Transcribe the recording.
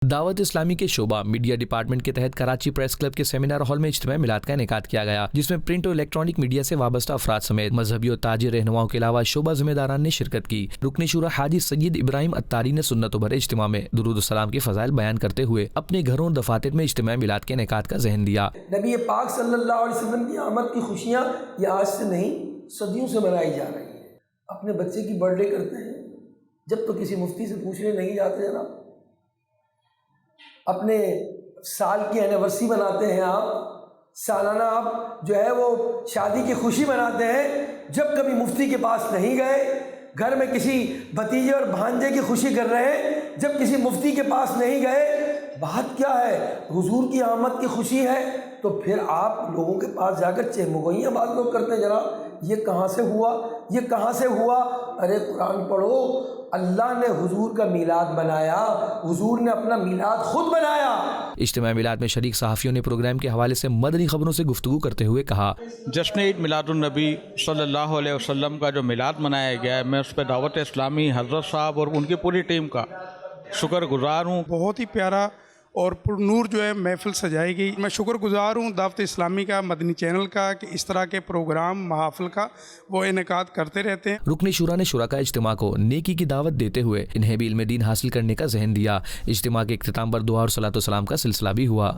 دعوت اسلامی کے شعبہ میڈیا ڈپارٹمنٹ کے تحت کراچی پریس کلب کے سیمینار ہال میں اجتماع میلاد کا انعقاد کیا گیا، جس میں پرنٹ اور الیکٹرانک میڈیا سے وابستہ افراد سمیت مذہبی اور تاجر رہنماؤں کے علاوہ شعبہ ذمہ داران نے شرکت کی۔ رکن شورا حاجی سید ابراہیم اتاری نے سنت و بھرے اجتماع میں درود السلام کے فضائل بیان کرتے ہوئے اپنے گھروں اور دفاتر میں اجتماع میلاد کے انعقاد کا ذہن دیا۔ نبی پاک صلی اللہ علیہ وسلم کی آمد کی خوشیاں یہ آج سے نہیں صدیوں سے منائی جا رہی ہیں۔ اپنے بچے کی برتھ ڈے کرتے ہیں، جب تو کسی مفتی سے پوچھنے نہیں جاتے جناب۔ اپنے سال کی اینیورسری مناتے ہیں آپ، سالانہ آپ جو ہے وہ شادی کی خوشی مناتے ہیں، جب کبھی مفتی کے پاس نہیں گئے۔ گھر میں کسی بھتیجے اور بھانجے کی خوشی کر رہے ہیں، جب کسی مفتی کے پاس نہیں گئے۔ بات کیا ہے؟ حضور کی آمد کی خوشی ہے، تو پھر آپ لوگوں کے پاس جا کر چہمگوئیاں بات لوگ کرتے ہیں جناب، یہ کہاں سے ہوا، یہ کہاں سے ہوا؟ ارے قرآن پڑھو، اللہ نے حضور کا میلاد بنایا، حضور نے اپنا میلاد خود بنایا۔ اجتماع میلاد میں شریک صحافیوں نے پروگرام کے حوالے سے مدنی خبروں سے گفتگو کرتے ہوئے کہا، جشن عید میلاد النبی صلی اللہ علیہ وسلم کا جو میلاد منایا گیا ہے، میں اس پہ دعوت اسلامی حضرت صاحب اور ان کی پوری ٹیم کا شکر گزار ہوں۔ بہت ہی پیارا اور پر نور جو ہے محفل سجائی گئی۔ میں شکر گزار ہوں دعوت اسلامی کا، مدنی چینل کا، کہ اس طرح کے پروگرام محافل کا وہ انعقاد کرتے رہتے ہیں۔ رکن شورا نے شرکاء اجتماع کو نیکی کی دعوت دیتے ہوئے انہیں بھی علم دین حاصل کرنے کا ذہن دیا۔ اجتماع کے اختتام پر دعا اور صلاۃ و سلام کا سلسلہ بھی ہوا۔